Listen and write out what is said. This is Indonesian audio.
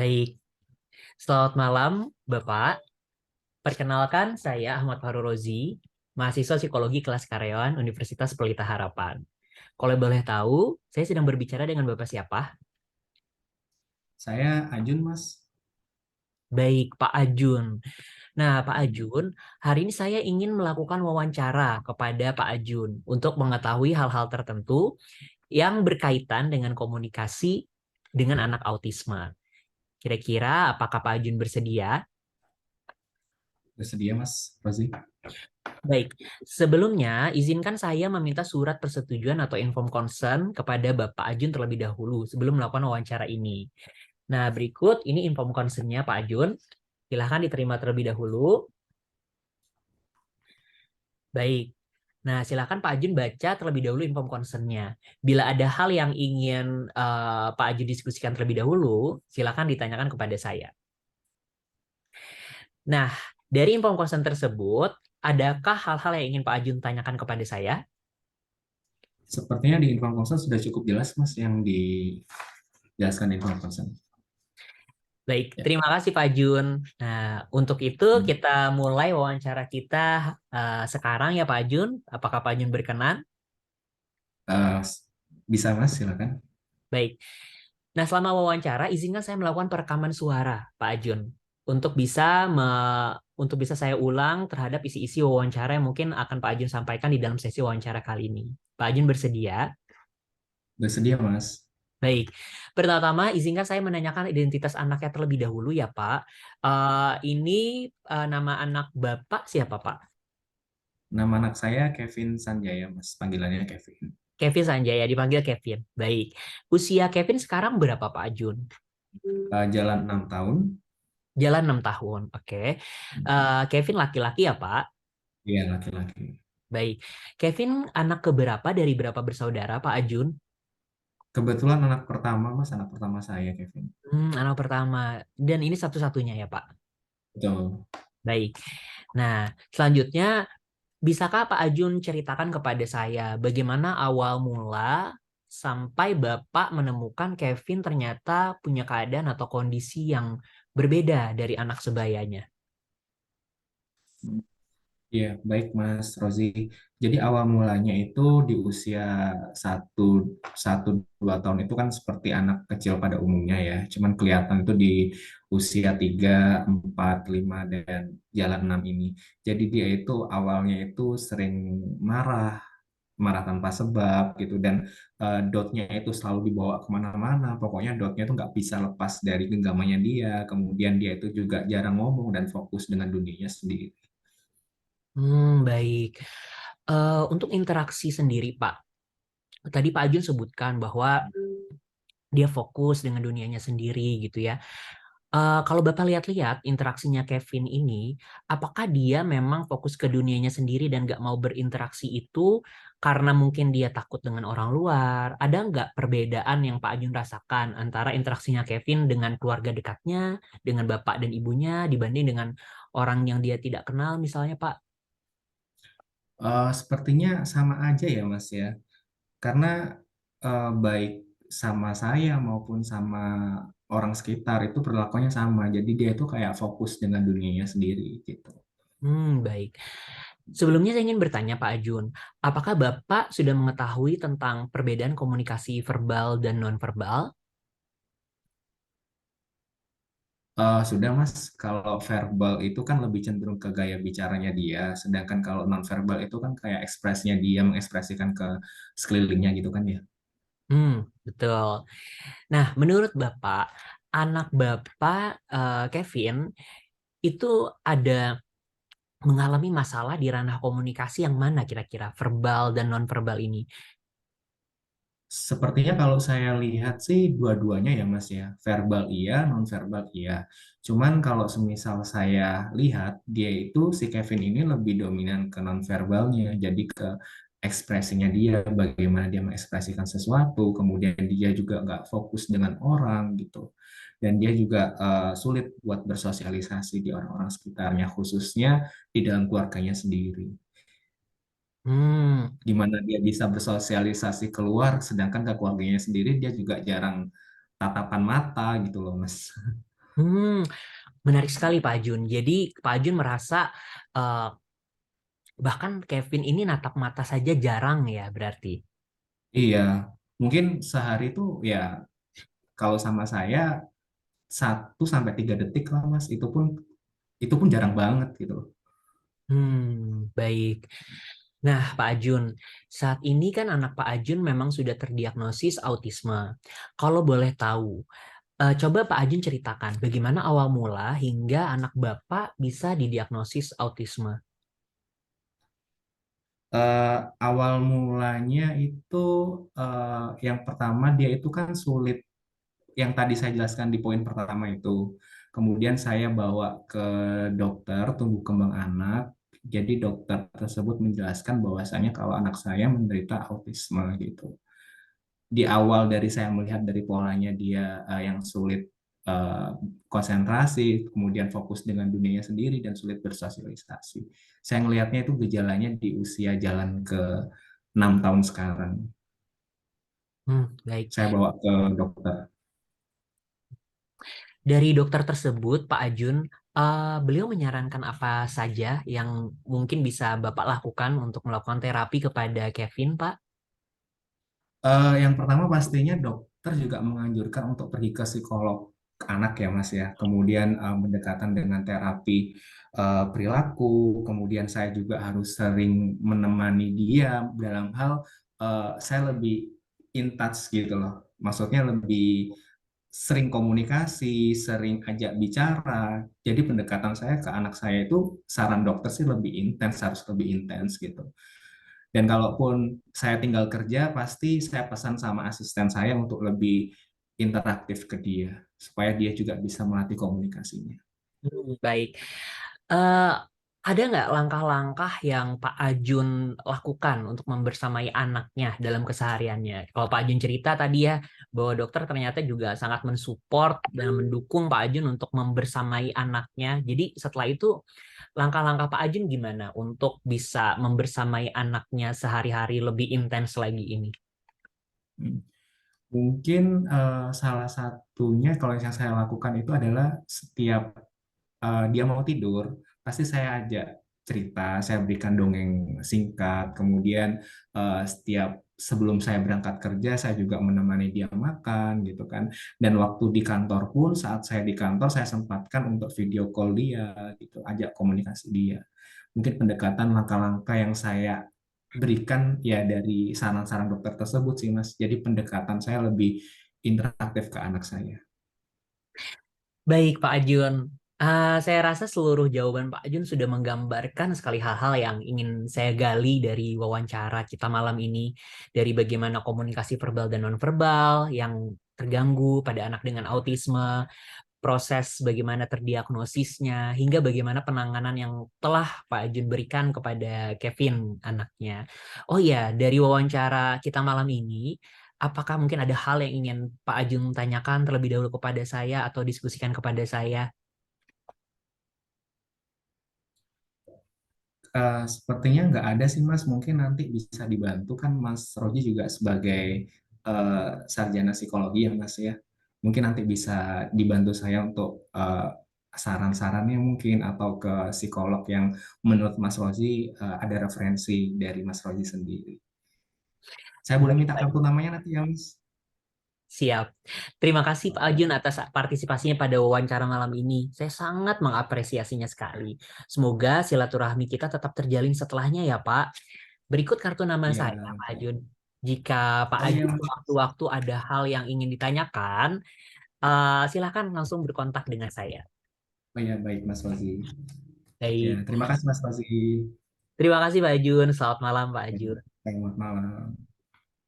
Baik, selamat malam Bapak. Perkenalkan saya Ahmad Farurozi, mahasiswa psikologi kelas karyawan Universitas Pelita Harapan. Kalau boleh tahu, saya sedang berbicara dengan Bapak siapa? Saya Ajun, Mas. Baik, Pak Ajun. Nah, Pak Hmm. Ajun, hari ini saya ingin melakukan wawancara kepada Pak Ajun untuk mengetahui hal-hal tertentu yang berkaitan dengan komunikasi dengan anak autisme. Kira-kira apakah Pak Ajun bersedia? Bersedia, Mas Rozi? Baik, sebelumnya izinkan saya meminta surat persetujuan atau inform consent kepada Bapak Ajun terlebih dahulu sebelum melakukan wawancara ini. Nah, berikut ini inform consent-nya Pak Ajun. Silahkan diterima terlebih dahulu. Baik. Nah, silakan Pak Ajun baca terlebih dahulu inform consent-nya. Bila ada hal yang ingin Pak Ajun diskusikan terlebih dahulu, silakan ditanyakan kepada saya. Nah, dari inform consent tersebut, adakah hal-hal yang ingin Pak Ajun tanyakan kepada saya? Sepertinya di Inform Consent sudah cukup jelas, Mas, yang dijelaskan di Inform Consent. Baik, Ya. terima kasih Pak Jun. Nah, untuk itu Hmm. kita mulai wawancara kita sekarang ya Pak Jun. Apakah Pak Jun berkenan? Eh, Bisa, Mas, silakan. Baik. Nah, selama wawancara, izinkan saya melakukan perekaman suara Pak Jun untuk untuk bisa saya ulang terhadap isi-isi wawancara yang mungkin akan Pak Jun sampaikan di dalam sesi wawancara kali ini. Pak Jun bersedia? Bersedia, Mas. Baik, pertama izinkan saya menanyakan identitas anaknya terlebih dahulu ya Pak. Ini nama anak Bapak siapa Pak? Nama anak saya Kevin Sanjaya, Mas. Panggilannya Kevin. Kevin Sanjaya, dipanggil Kevin. Baik, usia Kevin sekarang berapa Pak Jun? Jalan 6 tahun. Jalan 6 tahun, oke. Kevin laki-laki ya Pak? Iya, laki-laki. Baik, Kevin anak keberapa dari berapa bersaudara Pak Ajun? Kebetulan anak pertama, Mas. Anak pertama saya, Kevin. Anak pertama. Dan ini satu-satunya ya Pak? Betul. Baik. Nah, selanjutnya bisakah Pak Ajun ceritakan kepada saya bagaimana awal mula sampai Bapak menemukan Kevin ternyata punya keadaan atau kondisi yang berbeda dari anak sebayanya? Iya, baik Mas Rozi. Jadi awal mulanya itu di usia satu, satu dua tahun itu kan seperti anak kecil pada umumnya ya. Cuman kelihatan itu di usia 3, 4, 5, dan jalan 6 ini. Jadi dia itu awalnya itu sering marah, marah tanpa sebab gitu. Dan dotnya itu selalu dibawa kemana-mana. Pokoknya dotnya itu nggak bisa lepas dari genggamannya dia. Kemudian dia itu juga jarang ngomong dan fokus dengan dunianya sendiri. Baik. Untuk interaksi sendiri, Pak. Tadi Pak Ajun sebutkan bahwa dia fokus dengan dunianya sendiri gitu ya. Kalau Bapak lihat-lihat interaksinya Kevin ini, apakah dia memang fokus ke dunianya sendiri dan nggak mau berinteraksi itu karena mungkin dia takut dengan orang luar? Ada nggak perbedaan yang Pak Ajun rasakan antara interaksinya Kevin dengan keluarga dekatnya, dengan bapak dan ibunya, dibanding dengan orang yang dia tidak kenal misalnya, Pak? Sepertinya sama aja ya Mas ya, karena baik sama saya maupun sama orang sekitar itu perlakuannya sama. Jadi dia itu kayak fokus dengan dunianya sendiri gitu. Baik. Sebelumnya saya ingin bertanya Pak Ajun, apakah Bapak sudah mengetahui tentang perbedaan komunikasi verbal dan nonverbal? Sudah Mas, kalau verbal itu kan lebih cenderung ke gaya bicaranya dia, sedangkan kalau non-verbal itu kan kayak ekspresinya dia mengekspresikan ke sekelilingnya gitu kan ya. Betul. Nah, menurut Bapak, anak Bapak Kevin itu ada mengalami masalah di ranah komunikasi yang mana kira-kira verbal dan nonverbal ini? Sepertinya kalau saya lihat sih dua-duanya ya Mas ya, verbal iya, non-verbal iya. Cuman kalau semisal saya lihat dia itu si Kevin ini lebih dominan ke non-verbalnya, jadi ke ekspresinya dia, bagaimana dia mengekspresikan sesuatu, kemudian dia juga nggak fokus dengan orang gitu. Dan dia juga sulit buat bersosialisasi di orang-orang sekitarnya, khususnya di dalam keluarganya sendiri Hmm, di mana dia bisa bersosialisasi keluar, sedangkan ke keluarganya sendiri dia juga jarang tatapan mata gitu loh, Mas. Hmm, menarik sekali Pak Jun. Jadi Pak Jun merasa eh, bahkan Kevin ini natap mata saja jarang ya berarti. Iya, mungkin sehari itu ya kalau sama saya 1 sampai 3 detik lah Mas, itu pun jarang banget gitu loh. Baik. Nah, Pak Ajun, saat ini kan anak Pak Ajun memang sudah terdiagnosis autisme. Kalau boleh tahu, coba Pak Ajun ceritakan bagaimana awal mula hingga anak Bapak bisa didiagnosis autisme. Eh, Awal mulanya itu yang pertama dia itu kan sulit yang tadi saya jelaskan di poin pertama itu. Kemudian saya bawa ke dokter tumbuh kembang anak. Jadi dokter tersebut menjelaskan bahwasanya kalau anak saya menderita autisme gitu. Di awal dari saya melihat dari polanya dia yang sulit eh, konsentrasi, kemudian fokus dengan dunianya sendiri dan sulit bersosialisasi. Saya melihatnya itu gejalanya di usia jalan ke 6 tahun sekarang. Baik. Saya bawa ke dokter. Dari dokter tersebut, Pak Ajun, beliau menyarankan apa saja yang mungkin bisa Bapak lakukan untuk melakukan terapi kepada Kevin, Pak? Yang pertama pastinya dokter juga menganjurkan untuk pergi ke psikolog anak ya Mas ya. Kemudian pendekatan dengan terapi perilaku. Kemudian saya juga harus sering menemani dia dalam hal saya lebih in touch gitu loh. Maksudnya lebih sering komunikasi, sering ajak bicara. Jadi pendekatan saya ke anak saya itu saran dokter sih lebih intens, harus lebih intens gitu. Dan kalaupun saya tinggal kerja, pasti saya pesan sama asisten saya untuk lebih interaktif ke dia, supaya dia juga bisa melatih komunikasinya. Baik. Eh, ada nggak langkah-langkah yang Pak Ajun lakukan untuk membersamai anaknya dalam kesehariannya? Kalau Pak Ajun cerita tadi ya, bahwa dokter ternyata juga sangat mensupport dan mendukung Pak Ajun untuk membersamai anaknya. Jadi setelah itu, langkah-langkah Pak Ajun gimana untuk bisa membersamai anaknya sehari-hari lebih intens lagi ini? Hmm. Mungkin salah satunya kalau yang saya lakukan itu adalah setiap dia mau tidur, pasti saya ajak cerita, saya berikan dongeng singkat. Kemudian setiap sebelum saya berangkat kerja, saya juga menemani dia makan gitu kan. Dan waktu di kantor pun, saat saya di kantor, saya sempatkan untuk video call dia, gitu, ajak komunikasi dia. Mungkin pendekatan langkah-langkah yang saya berikan ya dari saran-saran dokter tersebut sih Mas. Jadi pendekatan saya lebih interaktif ke anak saya. Baik, Pak Ajun. Saya rasa seluruh jawaban Pak Ajun sudah menggambarkan sekali hal-hal yang ingin saya gali dari wawancara kita malam ini. Dari bagaimana komunikasi verbal dan nonverbal yang terganggu pada anak dengan autisme, proses bagaimana terdiagnosisnya, hingga bagaimana penanganan yang telah Pak Ajun berikan kepada Kevin, anaknya. Oh iya, dari wawancara kita malam ini, apakah mungkin ada hal yang ingin Pak Ajun tanyakan terlebih dahulu kepada saya atau diskusikan kepada saya? Sepertinya nggak ada sih Mas, mungkin nanti bisa dibantu kan Mas Roji juga sebagai sarjana psikologi ya Mas ya. Mungkin nanti bisa dibantu saya untuk saran-sarannya mungkin atau ke psikolog yang menurut Mas Roji ada referensi dari Mas Roji sendiri. Saya boleh minta Baik. kartu namanya nanti ya Mas? Siap. Terima kasih Pak Oke. Ajun atas partisipasinya pada wawancara malam ini. Saya sangat mengapresiasinya sekali. Semoga silaturahmi kita tetap terjalin setelahnya ya Pak. Berikut kartu nama Iya. saya, Pak Ajun. Jika Pak Oh iya Ajun Mas. waktu-waktu ada hal yang ingin ditanyakan, silakan langsung berkontak dengan saya. Oh iya baik Mas Rozi. Ya, Baik. terima kasih Mas Rozi. Terima kasih Pak Ajun. Selamat malam Pak Ya, Ajun. selamat malam.